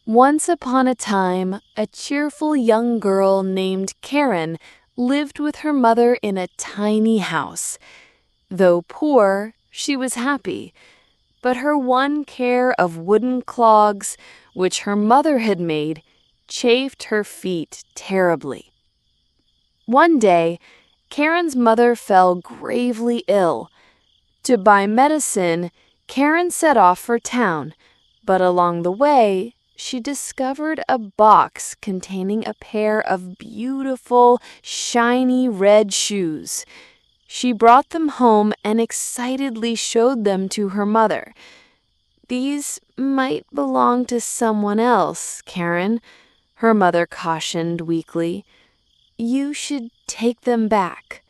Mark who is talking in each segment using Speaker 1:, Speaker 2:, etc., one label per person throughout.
Speaker 1: Once upon a time, a cheerful young girl named Karen lived with her mother in a tiny house. Though poor, she was happy, but her one care of wooden clogs, which her mother had made, chafed her feet terribly. One day, Karen's mother fell gravely ill. To buy medicine, Karen set off for town, but along the way, she discovered a box containing a pair of beautiful, shiny red shoes. She brought them home and excitedly showed them to her mother. "These might belong to someone else, Karen," her mother cautioned weakly. "You should take them back."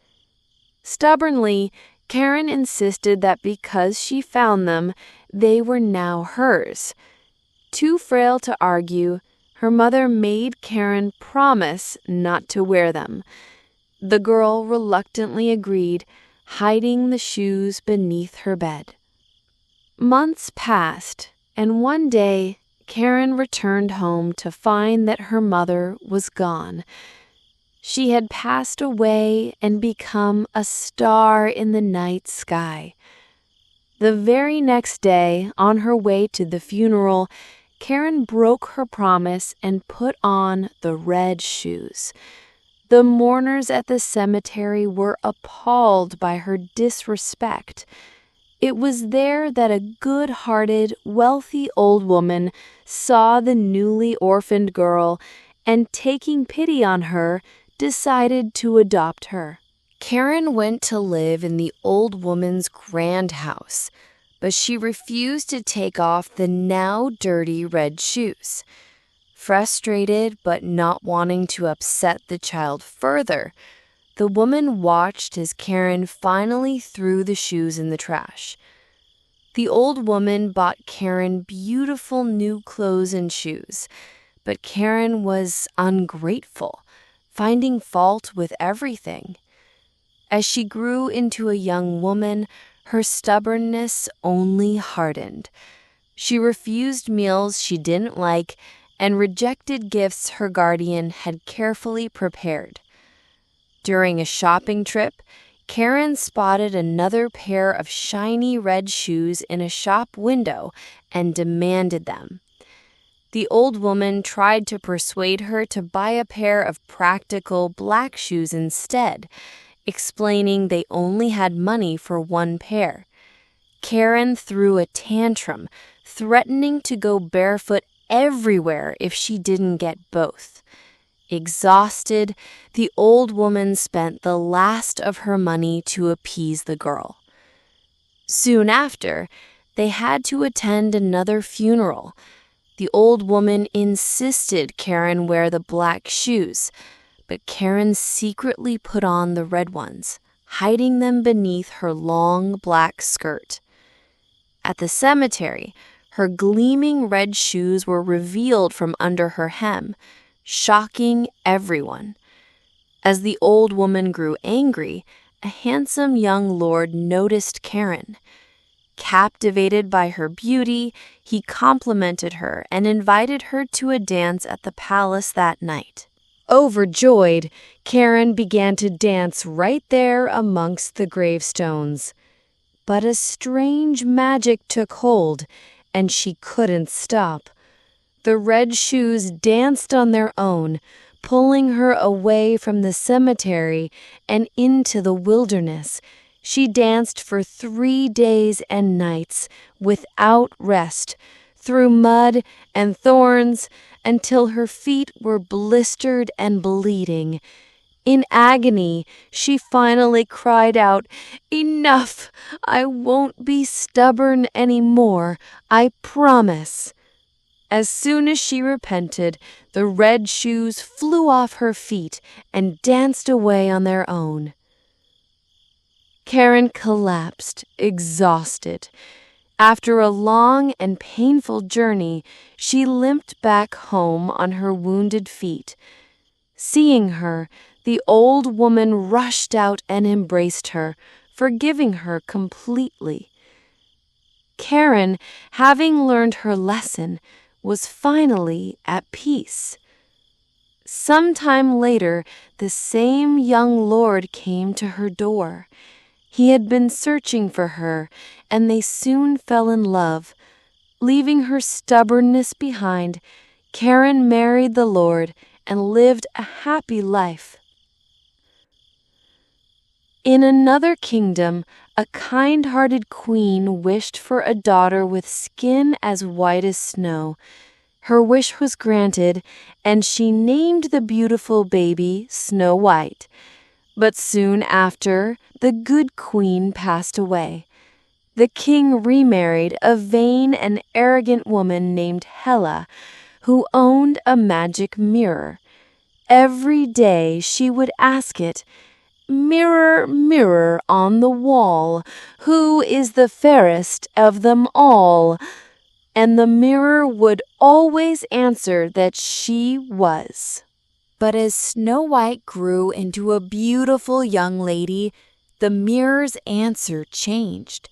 Speaker 1: Stubbornly, Karen insisted that because she found them, they were now hers. Too frail to argue, her mother made Karen promise not to wear them. The girl reluctantly agreed, hiding the shoes beneath her bed. Months passed, and one day, Karen returned home to find that her mother was gone. She had passed away and become a star in the night sky. The very next day, on her way to the funeral, Karen broke her promise and put on the red shoes. The mourners at the cemetery were appalled by her disrespect. It was there that a good-hearted, wealthy old woman saw the newly orphaned girl and, taking pity on her, decided to adopt her. Karen went to live in the old woman's grand house, but she refused to take off the now dirty red shoes. Frustrated but not wanting to upset the child further, the woman watched as Karen finally threw the shoes in the trash. The old woman bought Karen beautiful new clothes and shoes, but Karen was ungrateful, finding fault with everything. As she grew into a young woman, her stubbornness only hardened. She refused meals she didn't like and rejected gifts her guardian had carefully prepared. During a shopping trip, Karen spotted another pair of shiny red shoes in a shop window and demanded them. The old woman tried to persuade her to buy a pair of practical black shoes instead, explaining they only had money for one pair. Karen threw a tantrum, threatening to go barefoot everywhere if she didn't get both. Exhausted, the old woman spent the last of her money to appease the girl. Soon after, they had to attend another funeral. The old woman insisted Karen wear the black shoes, but Karen secretly put on the red ones, hiding them beneath her long black skirt. At the cemetery, her gleaming red shoes were revealed from under her hem, shocking everyone. As the old woman grew angry, a handsome young lord noticed Karen. Captivated by her beauty, he complimented her and invited her to a dance at the palace that night. Overjoyed, Karen began to dance right there amongst the gravestones. But a strange magic took hold, and she couldn't stop. The red shoes danced on their own, pulling her away from the cemetery and into the wilderness. She danced for 3 days and nights without rest, through mud and thorns, until her feet were blistered and bleeding. In agony, she finally cried out, "Enough! I won't be stubborn anymore, I promise." As soon as she repented, the red shoes flew off her feet and danced away on their own. Karen collapsed, exhausted. After a long and painful journey, she limped back home on her wounded feet. Seeing her, the old woman rushed out and embraced her, forgiving her completely. Karen, having learned her lesson, was finally at peace. Sometime later, the same young lord came to her door. He had been searching for her, and they soon fell in love. Leaving her stubbornness behind, Karen married the lord and lived a happy life. In another kingdom, a kind-hearted queen wished for a daughter with skin as white as snow. Her wish was granted, and she named the beautiful baby Snow White. But soon after, the good queen passed away. The king remarried a vain and arrogant woman named Hela, who owned a magic mirror. Every day she would ask it, "Mirror, mirror on the wall, who is the fairest of them all?" And the mirror would always answer that she was. But as Snow White grew into a beautiful young lady, the mirror's answer changed.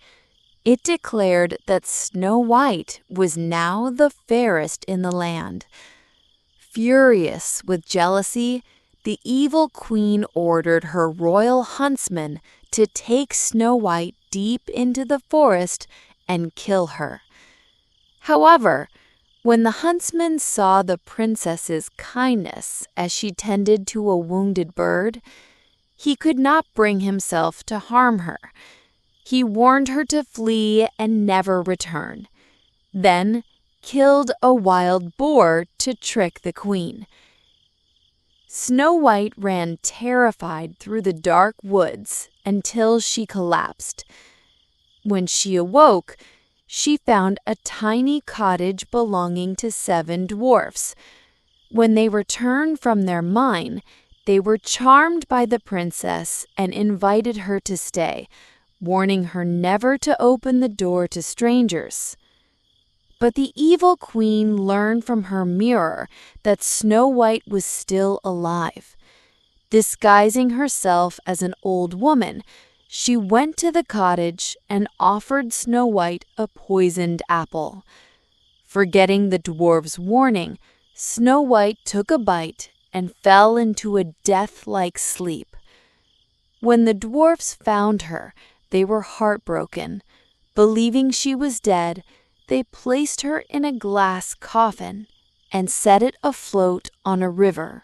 Speaker 1: It declared that Snow White was now the fairest in the land. Furious with jealousy, the evil queen ordered her royal huntsman to take Snow White deep into the forest and kill her. However, when the huntsman saw the princess's kindness as she tended to a wounded bird, he could not bring himself to harm her. He warned her to flee and never return, then killed a wild boar to trick the queen. Snow White ran terrified through the dark woods until she collapsed. When she awoke, she found a tiny cottage belonging to 7 dwarfs. When they returned from their mine, they were charmed by the princess and invited her to stay, warning her never to open the door to strangers. But the evil queen learned from her mirror that Snow White was still alive. Disguising herself as an old woman, she went to the cottage and offered Snow White a poisoned apple. Forgetting the dwarf's warning, Snow White took a bite and fell into a death-like sleep. When the dwarfs found her, they were heartbroken. Believing she was dead, they placed her in a glass coffin and set it afloat on a river.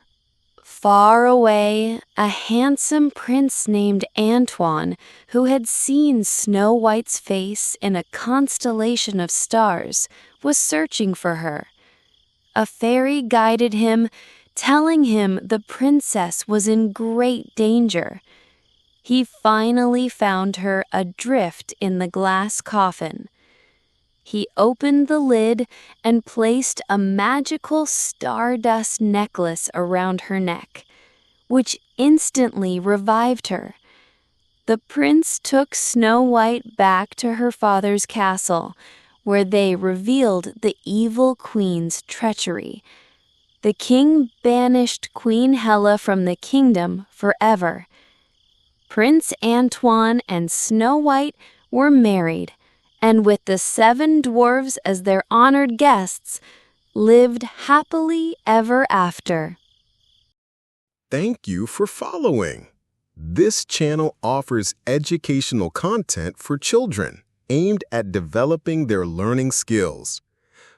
Speaker 1: Far away, a handsome prince named Antoine, who had seen Snow White's face in a constellation of stars, was searching for her. A fairy guided him, telling him the princess was in great danger. He finally found her adrift in the glass coffin. He opened the lid and placed a magical stardust necklace around her neck, which instantly revived her. The prince took Snow White back to her father's castle, where they revealed the evil queen's treachery. The king banished Queen Hela from the kingdom forever. Prince Antoine and Snow White were married, and with the 7 dwarves as their honored guests, lived happily ever after.
Speaker 2: Thank you for following. This channel offers educational content for children aimed at developing their learning skills.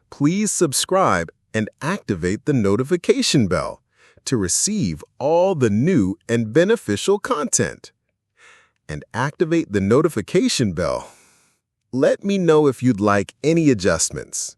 Speaker 2: Please subscribe and activate the notification bell to receive all the new and beneficial content. And activate the notification bell. Let me know if you'd like any adjustments.